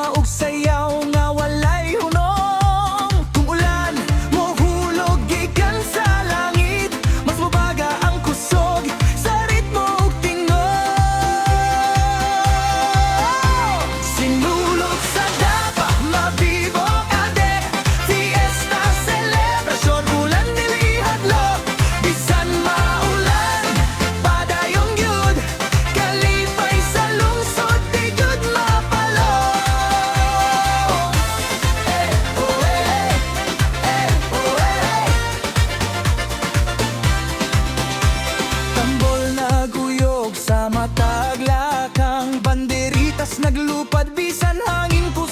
gugma ug sayaw nga walay hunong. Kung ulan mohulog gikan sa langit, mas mabaga ang kusog sa ritmo ug tingog. Sinulog sa dapa, mabibo ade, fiesta, celebration, ulan dili hadlok. Bisan maulan, padayong gyud, kalipay sa lungsod, di gyud mapalo. Oh eh, oh eh. Tambol naguyog sa matag lakang, banderitas naglupad bisan hangin puso.